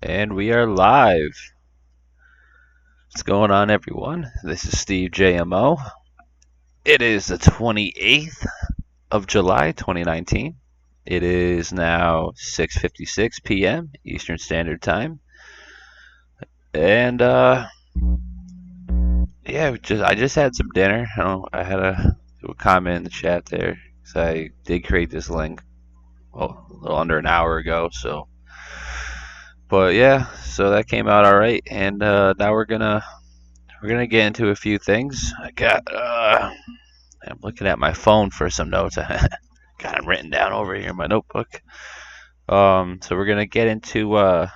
And we are live. What's going on, everyone? This is Steve JMO. It is the 28th of July, 2019. It is now 6:56 p.m. Eastern Standard Time. And yeah, I just had some dinner. I had a comment in the chat there because I did create this link a little under an hour ago. But yeah, so that came out all right, and now we're gonna get into a few things. I'm looking at my phone for some notes. I got them written down over here in my notebook. So we're gonna get into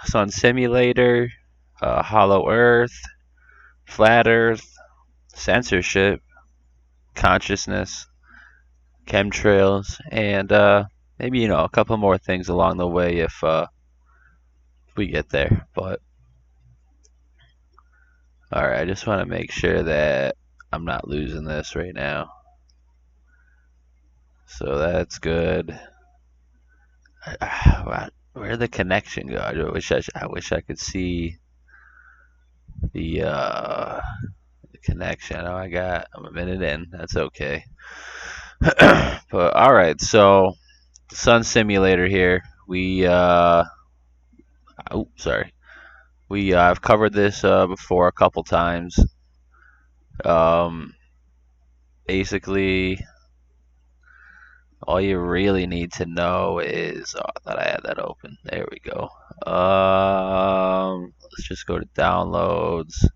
Sun Simulator, Hollow Earth, Flat Earth, censorship, consciousness, chemtrails, and maybe a couple more things along the way if we get there. But all right, I just want to make sure that I'm not losing this right now. So that's good. Where'd the connection go? I wish I could see the connection. Oh, I'm a minute in. That's okay. But all right, so the Sun Simulator here. Sorry. I've covered this before a couple times. Um, Basically, all you really need to know is, I thought I had that open. There we go. Let's just go to downloads.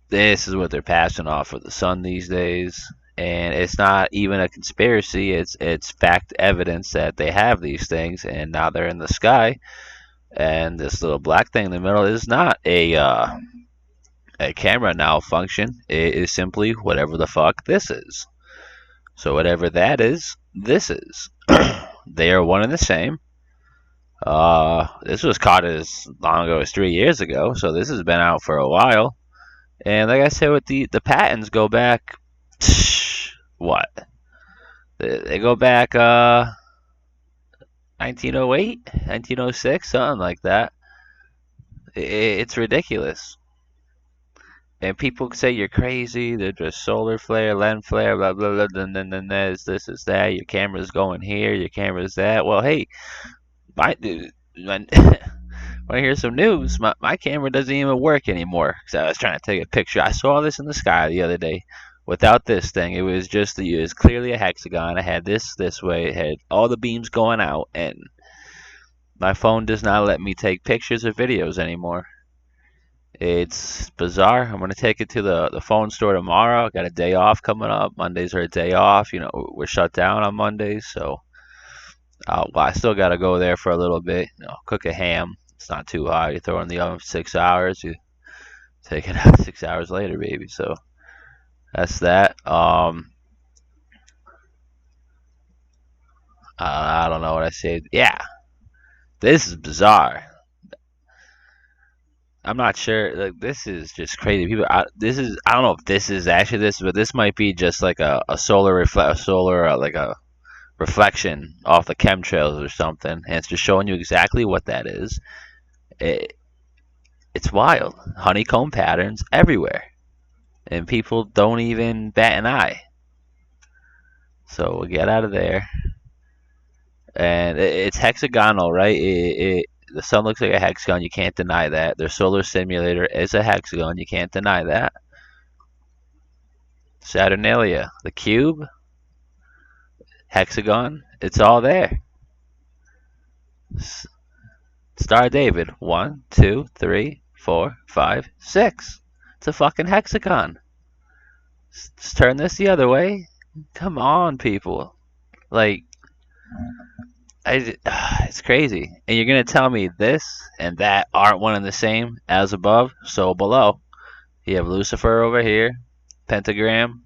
This is what they're passing off of the sun these days, and it's not even a conspiracy. It's fact evidence that they have these things, and now they're in the sky. And this little black thing in the middle is not a camera malfunction. It is simply whatever the fuck this is. So whatever that is, this is. They are one and the same. This was caught as long ago as 3 years ago, so this has been out for a while. And like I said, with the patents go back, what? They go back 1908, 1906, something like that. It's ridiculous. And people say you're crazy. They're just solar flare, lens flare, blah blah blah. Then there's this is that. Your camera's going here. Your camera's that. Well, hey, my dude, when I hear some news, my camera doesn't even work anymore. Cause I was trying to take a picture. I saw this in the sky the other day. Without this thing, it was clearly a hexagon. I had this way. It had all the beams going out, and my phone does not let me take pictures or videos anymore. It's bizarre. I'm gonna take it to the phone store tomorrow. I got a day off coming up. Mondays are a day off. We're shut down on Mondays, so I still gotta go there for a little bit. Cook a ham. It's not too hot. You throw it in the oven for 6 hours. You take it out 6 hours later, baby. So that's that. I don't know what I said. Yeah, this is bizarre. I'm not sure. Like, this is just crazy. I don't know if this is actually this, but this might be just like a solar like a reflection off the chemtrails or something, and it's just showing you exactly what that is. It, it's wild. Honeycomb patterns everywhere, and people don't even bat an eye. So we'll get out of there. And it's hexagonal, right? The sun looks like a hexagon. You can't deny that. Their solar simulator is a hexagon. You can't deny that. Saturnalia, the cube, hexagon, it's all there. Star David, 1, 2, 3, 4, 5, 6. It's a fucking hexagon. Just turn this the other way. Come on, people. Like, it's crazy. And you're gonna tell me this and that aren't one and the same? As above, so below. You have Lucifer over here, pentagram,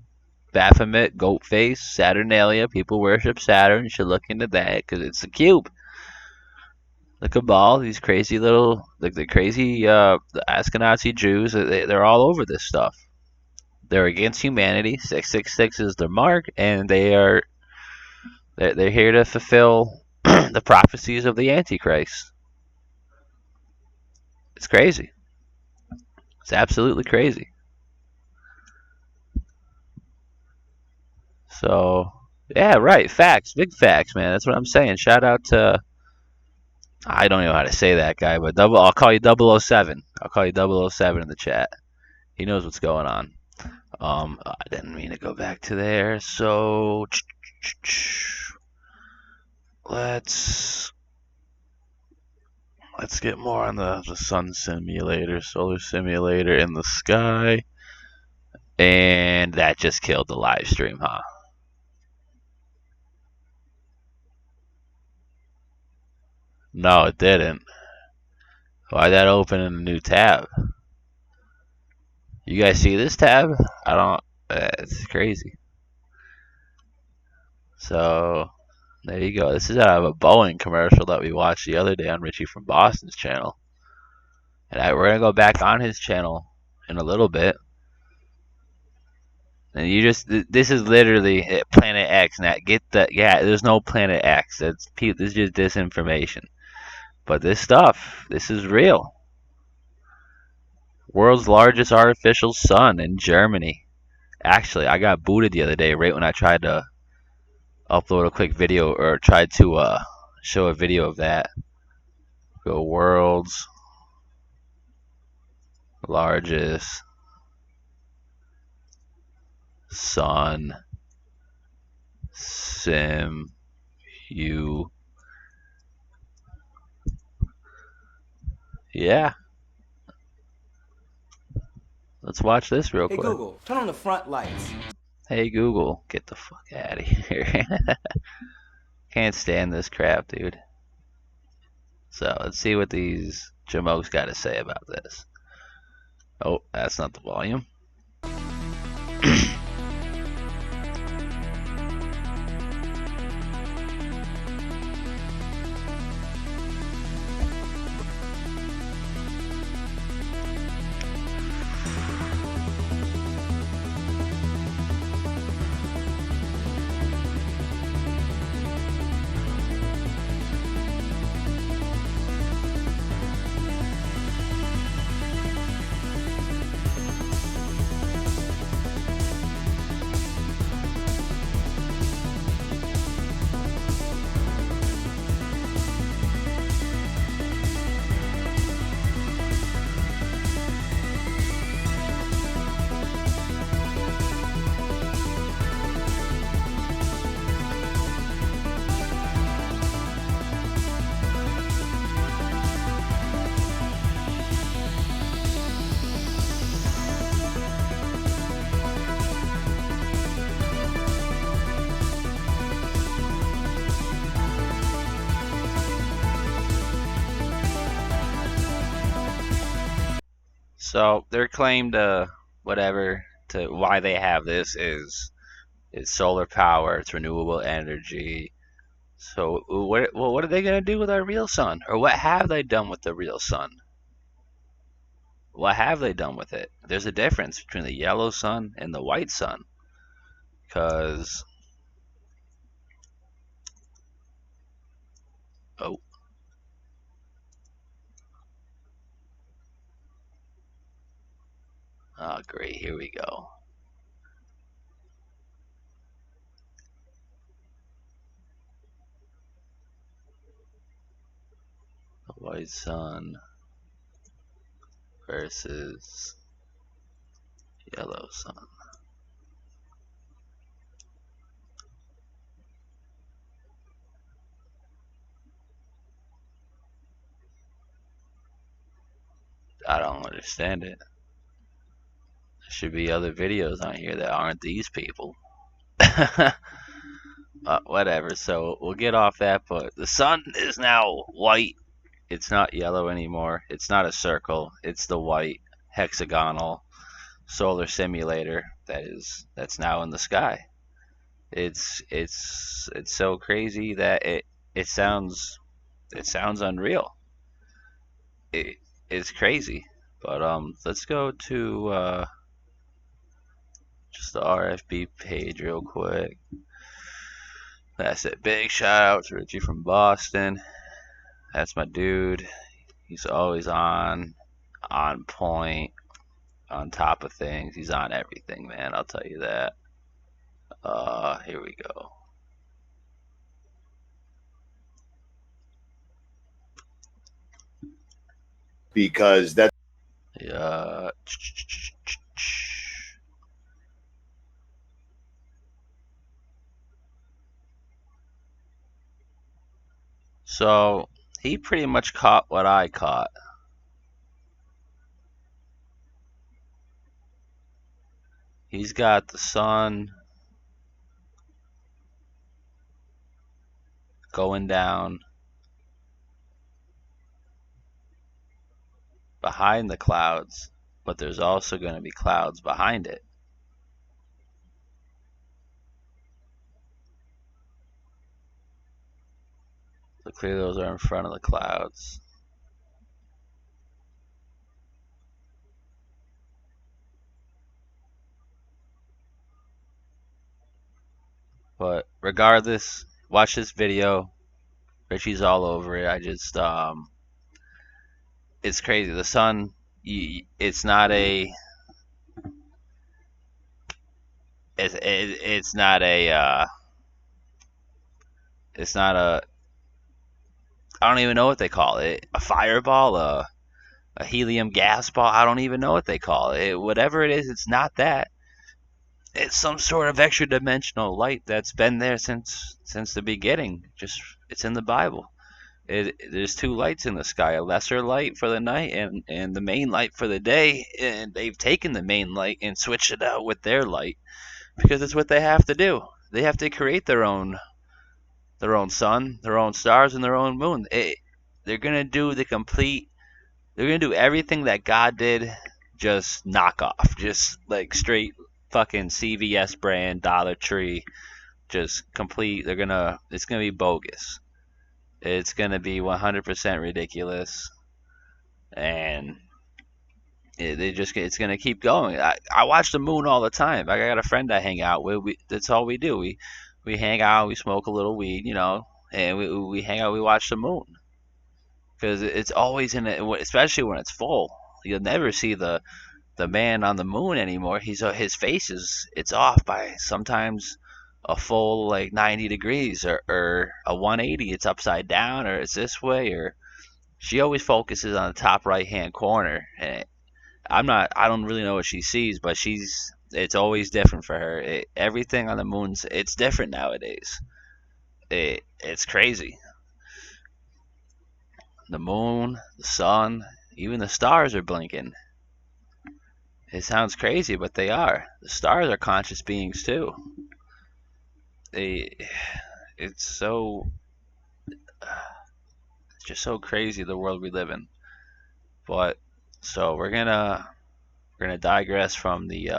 Baphomet, goat face, Saturnalia. People worship Saturn. You should look into that because it's the cube. The cabal, these crazy little, like the crazy, the Ashkenazi Jews, they're all over this stuff. They're against humanity. 666 is their mark, and they're here to fulfill the prophecies of the Antichrist. It's crazy. It's absolutely crazy. So, yeah, right. Facts. Big facts, man. That's what I'm saying. Shout out to, I don't know how to say that guy, but I'll call you 007. I'll call you 007 in the chat. He knows what's going on. I didn't mean to go back to there. So, let's get more on the sun simulator, solar simulator in the sky. And that just killed the live stream, huh? No, it didn't. Why'd that open in a new tab? You guys see this tab? I don't. It's crazy. So there you go. This is out of a Boeing commercial that we watched the other day on Richie from Boston's channel, and we're gonna go back on his channel in a little bit. And this is literally Planet X. Now get that? Yeah, there's no Planet X. This is just disinformation. But this is real. World's largest artificial sun in Germany. Actually, I got booted the other day right when I tried to upload a quick video or tried to show a video of that. Go world's largest sun sim you yeah. Let's watch this real quick. Hey Google, turn on the front lights. Hey Google, get the fuck out of here. Can't stand this crap, dude. So let's see what these jamokes got to say about this. Oh, that's not the volume. So their claim to why they have this is it's solar power, it's renewable energy. So what are they gonna do with our real sun, or what have they done with the real sun? What have they done with it? There's a difference between the yellow sun and the white sun, because oh. Oh, great, here we go. The white sun versus yellow sun. I don't understand it. There should be other videos on here that aren't these people. Whatever, so we'll get off that, but the sun is now white. It's not yellow anymore. It's not a circle. It's the white hexagonal solar simulator that's now in the sky. It's so crazy that it sounds unreal. It's crazy. But let's go to just the RFB page real quick. That's it. Big shout out to Richie from Boston. That's my dude. He's always on point, on top of things. He's on everything, man. I'll tell you that. Here we go. Because that. Yeah. So he pretty much caught what I caught. He's got the sun going down behind the clouds, but there's also going to be clouds behind it. So clearly those are in front of the clouds. But regardless, watch this video. Richie's all over it. It's crazy. The sun, it's not a, it's not a, it's not a, I don't even know what they call it. A fireball, a helium gas ball. I don't even know what they call it. Whatever it is, it's not that. It's some sort of extra dimensional light that's been there since the beginning. Just it's in the Bible. There's two lights in the sky, a lesser light for the night and the main light for the day, and they've taken the main light and switched it out with their light because it's what they have to do. They have to create their own sun, their own stars, and their own moon. They're gonna do the complete. They're gonna do everything that God did, just knock off, just like straight fucking CVS brand, Dollar Tree, just complete. It's gonna be bogus. It's gonna be 100% ridiculous, and it's gonna keep going. I watch the moon all the time. I got a friend I hang out with. That's all we do. We hang out. We smoke a little weed, and we hang out. We watch the moon because it's always in it, especially when it's full. You'll never see the man on the moon anymore. His face it's off by sometimes a full like 90 degrees or a 180. It's upside down or it's this way or she always focuses on the top right hand corner. And I don't really know what she sees, but it's always different for her. Everything on the moon's it's different nowadays. It's crazy. The moon, the sun, even the stars are blinking. It sounds crazy, but they are. The stars are conscious beings too. They, it's so, it's just so crazy the world we live in. But so we're gonna digress from the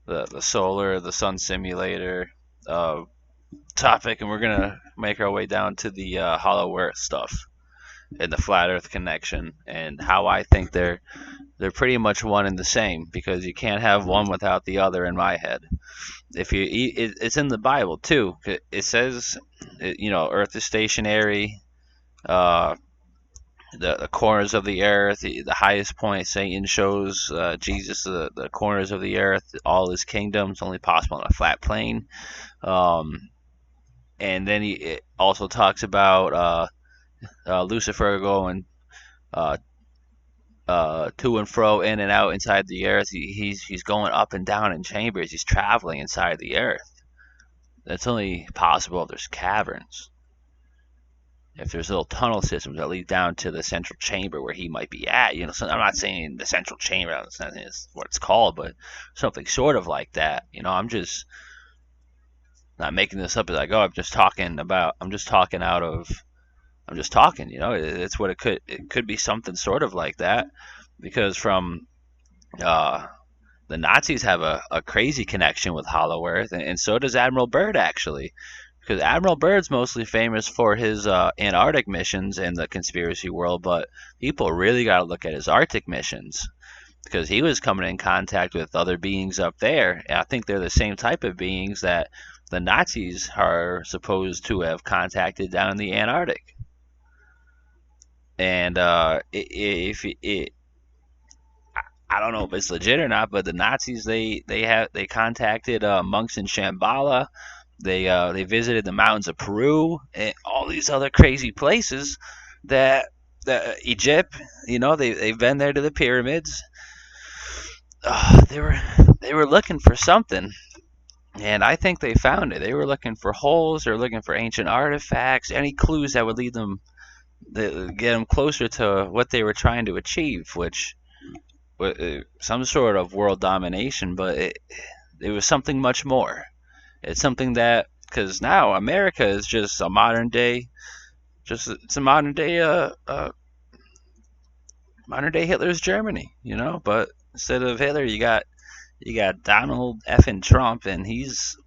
the sun simulator topic, and we're gonna make our way down to the hollow earth stuff and the flat earth connection and how I think they're pretty much one and the same because you can't have one without the other in my head. It's in the Bible too. It says, Earth is stationary. Uh, the corners of the earth, the highest point, Satan shows Jesus the corners of the earth, all his kingdoms only possible on a flat plane. And then it also talks about Lucifer going uh, to and fro, in and out inside the earth. He's going up and down in chambers. He's traveling inside the earth. That's only possible if there's caverns. If there's little tunnel systems that lead down to the central chamber where he might be at, so I'm not saying the central chamber is what it's called, but something sort of like that. I'm just not making this up as I go. I'm just talking. It's what it could. It could be something sort of like that, because from the Nazis have a crazy connection with Hollow Earth, and so does Admiral Byrd actually, because Admiral Byrd's mostly famous for his Antarctic missions in the conspiracy world, but people really got to look at his Arctic missions. because he was coming in contact with other beings up there. And I think they're the same type of beings that the Nazis are supposed to have contacted down in the Antarctic. And if it, I don't know if it's legit or not, but the Nazis they contacted monks in Shambhala. They visited the mountains of Peru and all these other crazy places that Egypt. They've been there to the pyramids. They were looking for something, and I think they found it. They were looking for holes. They were looking for ancient artifacts, any clues that would lead them, that get them closer to what they were trying to achieve, which was some sort of world domination. But it was something much more. It's something that, because now America is just a modern day, it's a modern day Hitler's Germany, But instead of Hitler, you got Donald effing Trump, and he's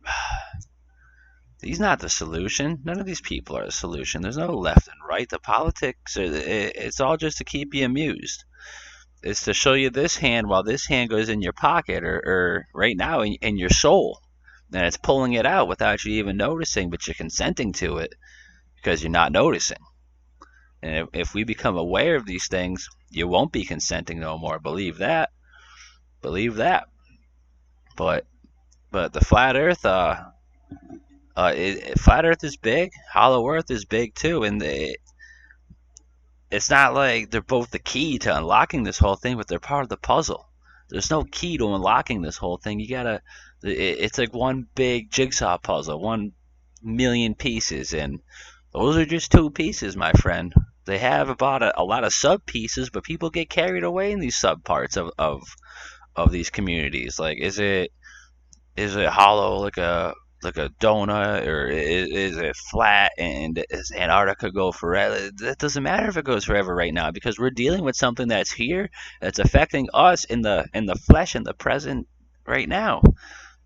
not the solution. None of these people are the solution. There's no left and right. The politics, it's all just to keep you amused. It's to show you this hand while this hand goes in your pocket, or right now in your soul. And it's pulling it out without you even noticing, but you're consenting to it because you're not noticing. And if we become aware of these things, you won't be consenting no more. Believe that. Believe that. But the flat Earth, flat Earth is big. Hollow Earth is big too, and it's not like they're both the key to unlocking this whole thing, but they're part of the puzzle. There's no key to unlocking this whole thing. It's like one big jigsaw puzzle, 1,000,000 pieces, and those are just two pieces, my friend. They have about a lot of sub pieces, but people get carried away in these sub parts of these communities. Like, is it hollow like a donut, or is it flat, and is Antarctica go forever? That doesn't matter if it goes forever right now, because we're dealing with something that's here, that's affecting us in the flesh, in the present right now.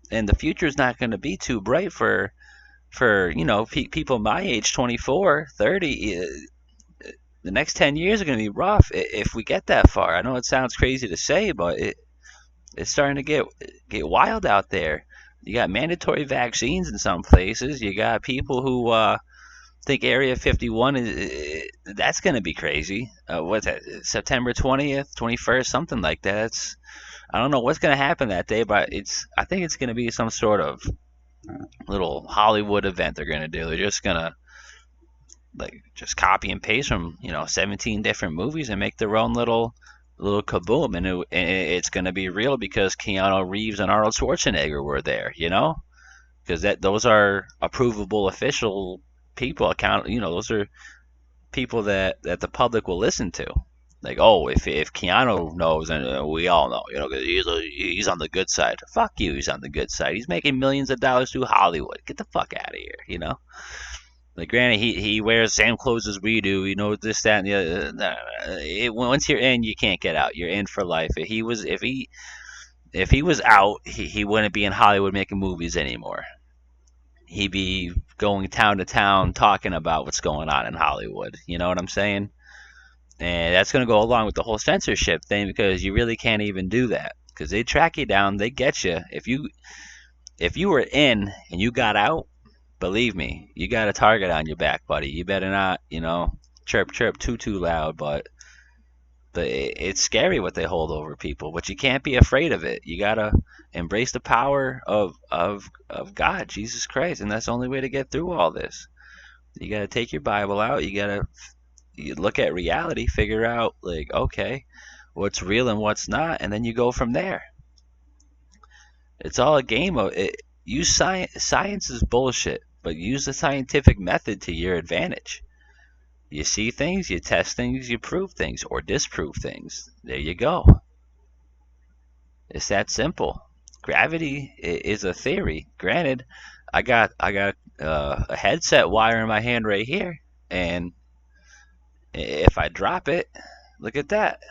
And the future is not going to be too bright for people my age, 24, 30. The next 10 years are going to be rough if we get that far. I know it sounds crazy to say, but it's starting to get wild out there. You got mandatory vaccines in some places. You got people who think Area 51 that's going to be crazy. What's that? September 20th, 21st, something like that. I don't know what's going to happen that day, but I think it's going to be some sort of little Hollywood event they're going to do. They're just going to just copy and paste from 17 different movies and make their own little kaboom, and it's going to be real because Keanu Reeves and Arnold Schwarzenegger were there, because those are approvable official people. Those are people that the public will listen to. Like, oh, if Keanu knows, and we all know, because he's on the good side. Fuck you, he's on the good side. He's making millions of dollars through Hollywood. Get the fuck out of here, Like, granted, he wears the same clothes as we do. This, that, and the other. Once you're in, you can't get out. You're in for life. If he was out, he wouldn't be in Hollywood making movies anymore. He'd be going town to town talking about what's going on in Hollywood. You know what I'm saying? And that's going to go along with the whole censorship thing, because you really can't even do that, because they track you down, they get you. If you were in and you got out, believe me, you got a target on your back, buddy. You better not, chirp chirp too loud, but it's scary what they hold over people, but you can't be afraid of it. You gotta embrace the power of God, Jesus Christ, and that's the only way to get through all this. You gotta take your Bible out. You look at reality, figure out, like, okay, what's real and what's not, and then you go from there. It's all a game of it. Use science. Science is bullshit, but use the scientific method to your advantage. You see things, you test things, you prove things, or disprove things. There you go. It's that simple. Gravity is a theory. Granted, I got a headset wire in my hand right here, and if I drop it, look at that.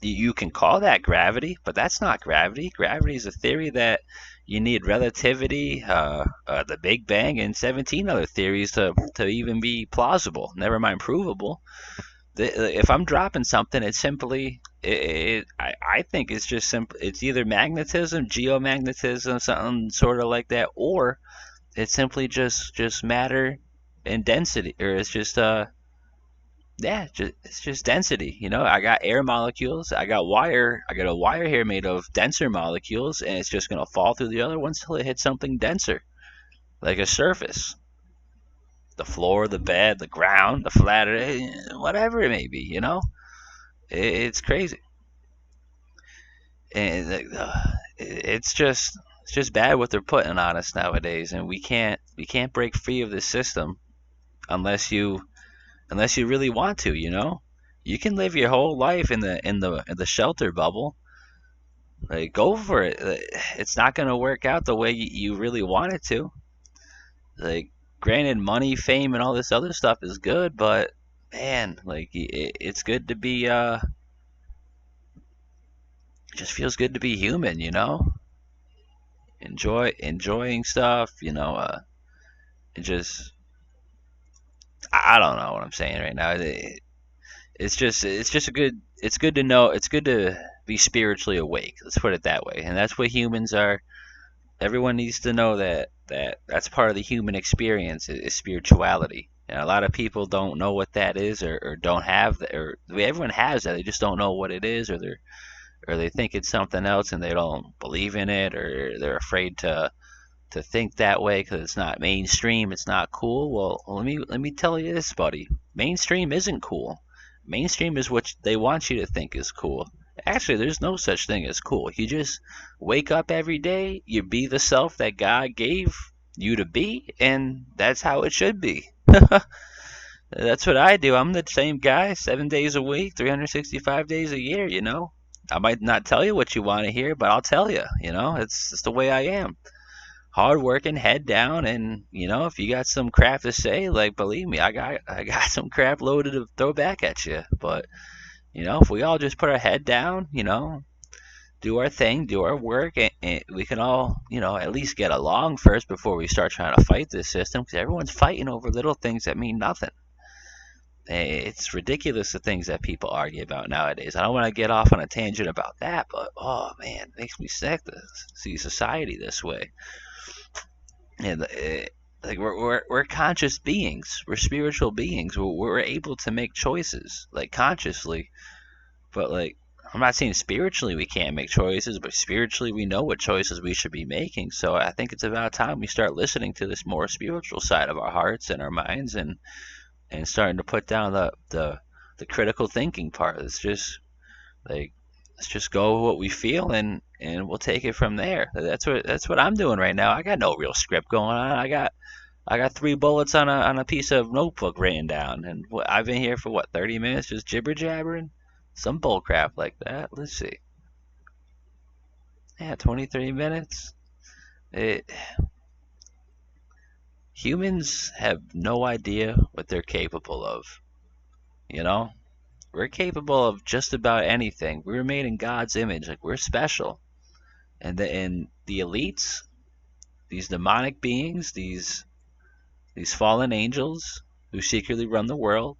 You can call that gravity, but that's not gravity. Gravity is a theory that you need relativity, the Big Bang, and 17 other theories to even be plausible, never mind provable. If I'm dropping something, it's simply, I I think it's just simple. It's either magnetism, geomagnetism, something sort of like that, or it's simply just matter and density, or it's just yeah, it's just density. I got air molecules, I got wire, I got a wire here made of denser molecules, and it's just gonna fall through the other ones till it hits something denser, like a surface, the floor, the bed, the ground, the flat, whatever it may be. It's crazy, and it's just bad what they're putting on us nowadays, and we can't break free of this system unless you really want to. You can live your whole life in the shelter bubble. Like, go for it. It's not going to work out the way you really want it to. Like, granted, money, fame, and all this other stuff is good, but man, like, it's good to be it just feels good to be human. Enjoying stuff, it just, I don't know what I'm saying right now. It's just it's good to know, it's good to be spiritually awake. Let's put it that way. And that's what humans are. Everyone needs to know that's part of the human experience is spirituality. And a lot of people don't know what that is, or don't have that, or everyone has that. They just don't know what it is, or they think it's something else and they don't believe in it, or they're afraid to think that way because it's not mainstream, it's not cool. Well, let me tell you this, buddy. Mainstream isn't cool. Mainstream is what they want you to think is cool. Actually, there's no such thing as cool. You just wake up every day, you be the self that God gave you to be, and that's how it should be. That's what I do. I'm the same guy 7 days a week, 365 days a year. I might not tell you what you want to hear, but I'll tell you. It's the way I am. Hard working, head down, and if you got some crap to say, like, believe me, I got some crap loaded to throw back at you. But if we all just put our head down, do our thing, do our work, and we can all, at least get along first before we start trying to fight this system, because everyone's fighting over little things that mean nothing. It's ridiculous the things that people argue about nowadays. I don't want to get off on a tangent about that, but oh man, it makes me sick to see society this way. And like, we're conscious beings, we're spiritual beings. We're able to make choices, like, consciously. But, like, I'm not saying spiritually we can't make choices, but spiritually we know what choices we should be making. So I think it's about time we start listening to this more spiritual side of our hearts and our minds, and starting to put down the critical thinking part. It's just like, let's just go with what we feel, and we'll take it from there. That's what I'm doing right now. I got no real script going on. I got 3 bullets on a piece of notebook written down, and I've been here for what, 30 minutes, just jibber jabbering, some bull crap like that. Let's see. Yeah, 23 minutes. It, Humans have no idea what they're capable of. You know, we're capable of just about anything. We were made in God's image. Like, we're special. And the elites, these demonic beings, these fallen angels who secretly run the world,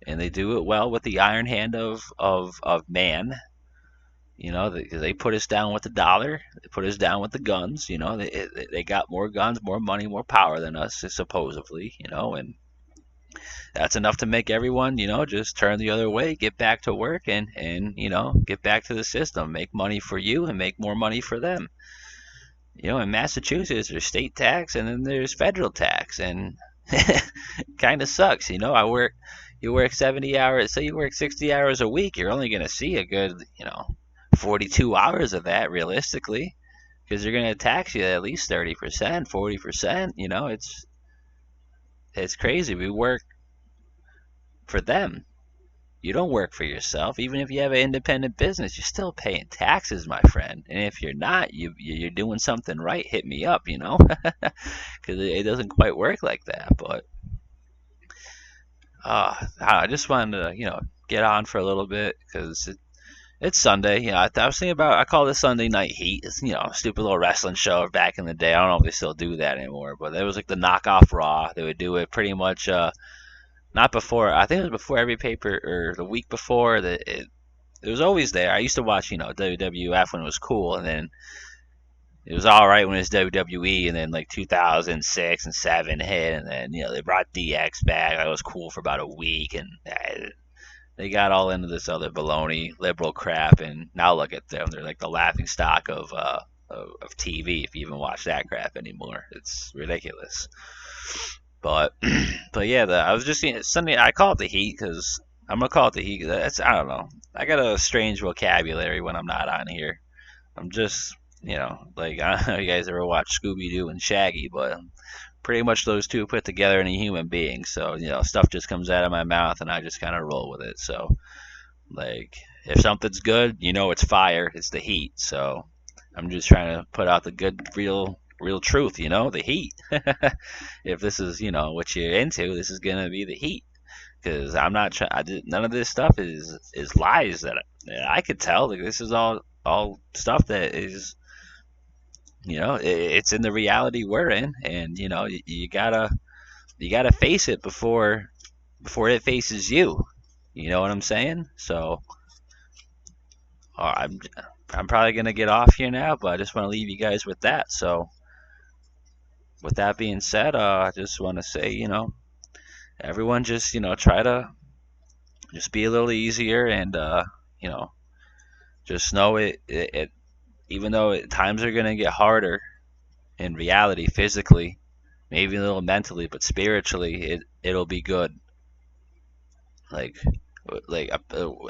and they do it well with the iron hand of man. They put us down with the dollar. They put us down with the guns. They got more guns, more money, more power than us, supposedly. And that's enough to make everyone, just turn the other way, get back to work, and get back to the system, make money for you and make more money for them. In Massachusetts, there's state tax and then there's federal tax, and kind of sucks. You work 70 hours, say you work 60 hours a week, you're only going to see a good, 42 hours of that realistically, because they're going to tax you at least 30%, 40%. It's crazy. We work for them. You don't work for yourself. Even if you have an independent business, you're still paying taxes, my friend. And if you're not, you're doing something right. Hit me up, because it doesn't quite work like that. But I just wanted to, get on for a little bit, because it's Sunday. I was thinking about, I call this Sunday Night Heat. It's, a stupid little wrestling show back in the day. I don't know if they still do that anymore, but it was like the knockoff Raw. They would do it pretty much, not before, I think it was before every paper, or the week before, it was always there. I used to watch, WWF when it was cool, and then it was all right when it was WWE, and then like 2006 and 7 hit, and then they brought DX back. That was cool for about a week, and they got all into this other baloney liberal crap, and now look at them. They're like the laughing stock of TV if you even watch that crap anymore. It's ridiculous. But but yeah, I was just seeing Sunday. I call it the Heat because I'm gonna call it the Heat. That's I don't know. I got a strange vocabulary when I'm not on here. I'm just like I don't know if you guys ever watch Scooby Doo and Shaggy, but pretty much those two put together in a human being. So stuff just comes out of my mouth and I just kind of roll with it. So like if something's good, it's fire. It's the heat. So I'm just trying to put out the good, real truth. The heat. If this is what you're into, this is gonna be the heat. Because I'm not trying. None of this stuff is lies that I could tell. Like this is all stuff that is it's in the reality we're in, and you gotta face it before it faces you. You know what I'm saying? So I'm probably gonna get off here now, but I just want to leave you guys with that. So with that being said, I just want to say everyone just try to just be a little easier, and you know just know it even though times are gonna get harder in reality, physically, maybe a little mentally, but spiritually, it'll be good. Like,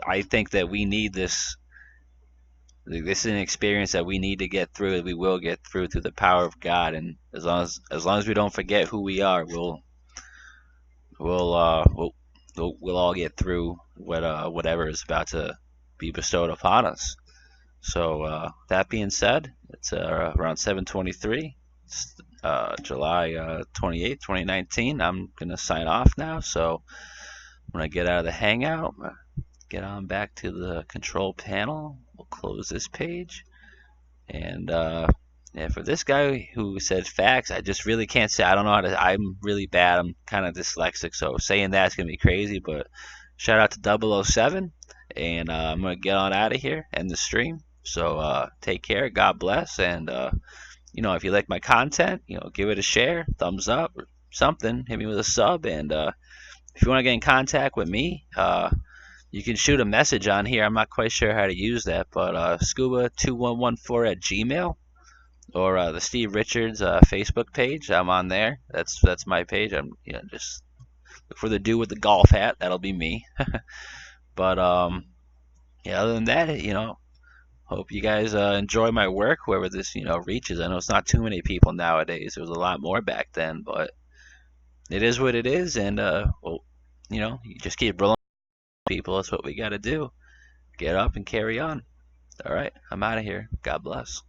I think that we need this. Like, this is an experience that we need to get through. And we will get through the power of God, and as long as we don't forget who we are, we'll uh we'll we'll all get through whatever is about to be bestowed upon us. So that being said, it's around 7:23. July 28th, 2019. I'm going to sign off now. So when I get out of the Hangout, get on back to the control panel. We'll close this page. And for this guy who said facts, I just really can't say. I don't know how to. I'm really bad. I'm kind of dyslexic. So saying that's going to be crazy. But shout out to 007. And I'm going to get on out of here, end the stream. So take care. God bless. And if you like my content, give it a share, thumbs up, or something. Hit me with a sub, and if you want to get in contact with me, you can shoot a message on here. I'm not quite sure how to use that, but scuba2114 at Gmail, or the Steve Richards Facebook page. I'm on there. That's my page. I'm just look for the dude with the golf hat. That'll be me. But yeah, other than that, hope you guys enjoy my work, whoever this reaches. I know it's not too many people nowadays. There was a lot more back then, but it is what it is, and you just keep rolling, people. That's what we got to do. Get up and carry on. All right, I'm out of here. God bless.